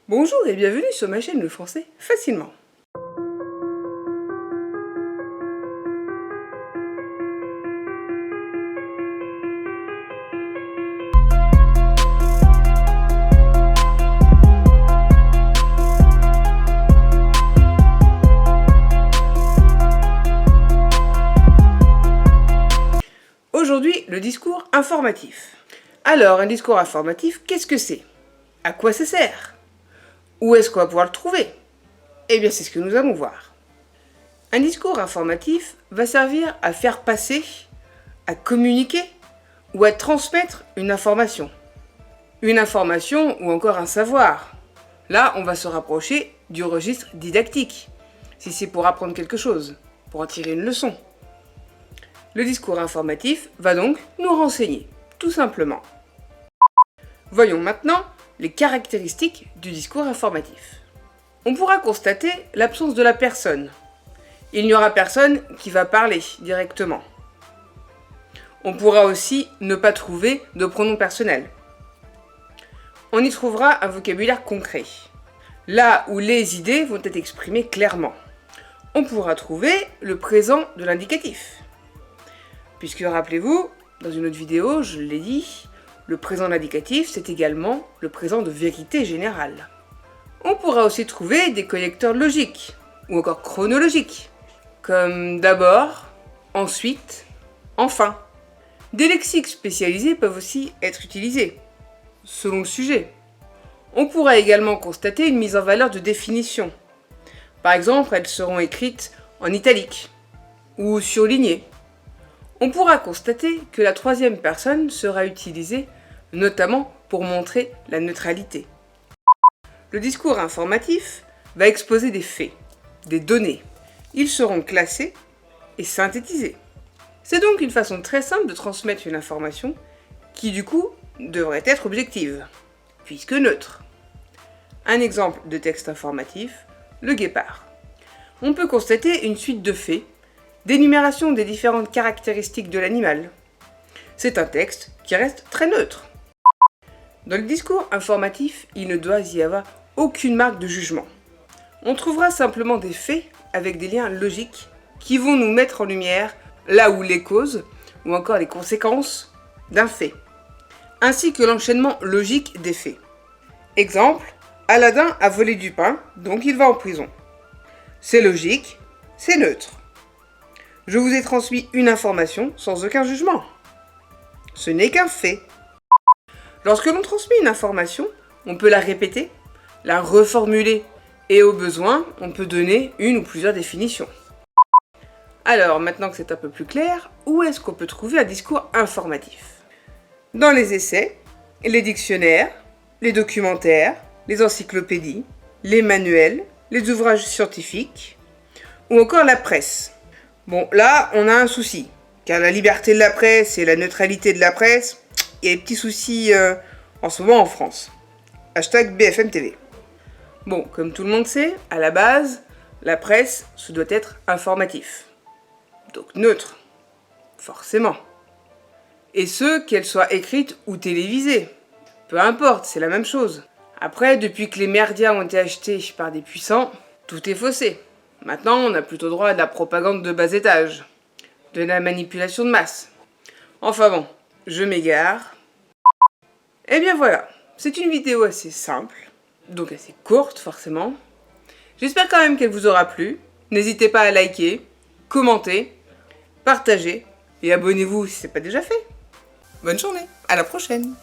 Bonjour et bienvenue sur ma chaîne Le Français Facilement. Aujourd'hui, le discours informatif. Alors, un discours informatif, qu'est-ce que c'est? À quoi ça sert? Où est-ce qu'on va pouvoir le trouver? Eh bien, c'est ce que nous allons voir. Un discours informatif va servir à faire passer, à communiquer ou à transmettre une information. Une information ou encore un savoir. Là, on va se rapprocher du registre didactique, si c'est pour apprendre quelque chose, pour en tirer une leçon. Le discours informatif va donc nous renseigner, tout simplement. Voyons maintenant les caractéristiques du discours informatif. On pourra constater l'absence de la personne. Il n'y aura personne qui va parler directement. On pourra aussi ne pas trouver de pronom personnel. On y trouvera un vocabulaire concret, là où les idées vont être exprimées clairement. On pourra trouver le présent de l'indicatif. Puisque rappelez-vous, dans une autre vidéo, je l'ai dit, le présent de l'indicatif, c'est également le présent de vérité générale. On pourra aussi trouver des connecteurs logiques, ou encore chronologiques, comme d'abord, ensuite, enfin. Des lexiques spécialisés peuvent aussi être utilisés, selon le sujet. On pourra également constater une mise en valeur de définition. Par exemple, elles seront écrites en italique, ou surlignées. On pourra constater que la troisième personne sera utilisée notamment pour montrer la neutralité. Le discours informatif va exposer des faits, des données. Ils seront classés et synthétisés. C'est donc une façon très simple de transmettre une information qui du coup devrait être objective, puisque neutre. Un exemple de texte informatif, le guépard. On peut constater une suite de faits, d'énumération des différentes caractéristiques de l'animal. C'est un texte qui reste très neutre. Dans le discours informatif, il ne doit y avoir aucune marque de jugement. On trouvera simplement des faits avec des liens logiques qui vont nous mettre en lumière là où les causes ou encore les conséquences d'un fait, ainsi que l'enchaînement logique des faits. Exemple, Aladin a volé du pain, donc il va en prison. C'est logique, c'est neutre. Je vous ai transmis une information sans aucun jugement. Ce n'est qu'un fait. Lorsque l'on transmet une information, on peut la répéter, la reformuler et au besoin, on peut donner une ou plusieurs définitions. Alors, maintenant que c'est un peu plus clair, où est-ce qu'on peut trouver un discours informatif? Dans les essais, les dictionnaires, les documentaires, les encyclopédies, les manuels, les ouvrages scientifiques ou encore la presse. Bon, là, on a un souci, car la liberté de la presse et la neutralité de la presse, il y a des petits soucis en ce moment en France. Hashtag BFM TV. Bon, comme tout le monde sait, à la base, la presse, ce doit être informatif. Donc neutre, forcément. Et ce, qu'elle soit écrite ou télévisée. Peu importe, c'est la même chose. Après, depuis que les médias ont été achetés par des puissants, tout est faussé. Maintenant, on a plutôt droit à de la propagande de bas étage, de la manipulation de masse. Enfin bon, je m'égare. Et bien voilà, c'est une vidéo assez simple, donc assez courte forcément. J'espère quand même qu'elle vous aura plu. N'hésitez pas à liker, commenter, partager et abonnez-vous si ce n'est pas déjà fait. Bonne journée, à la prochaine!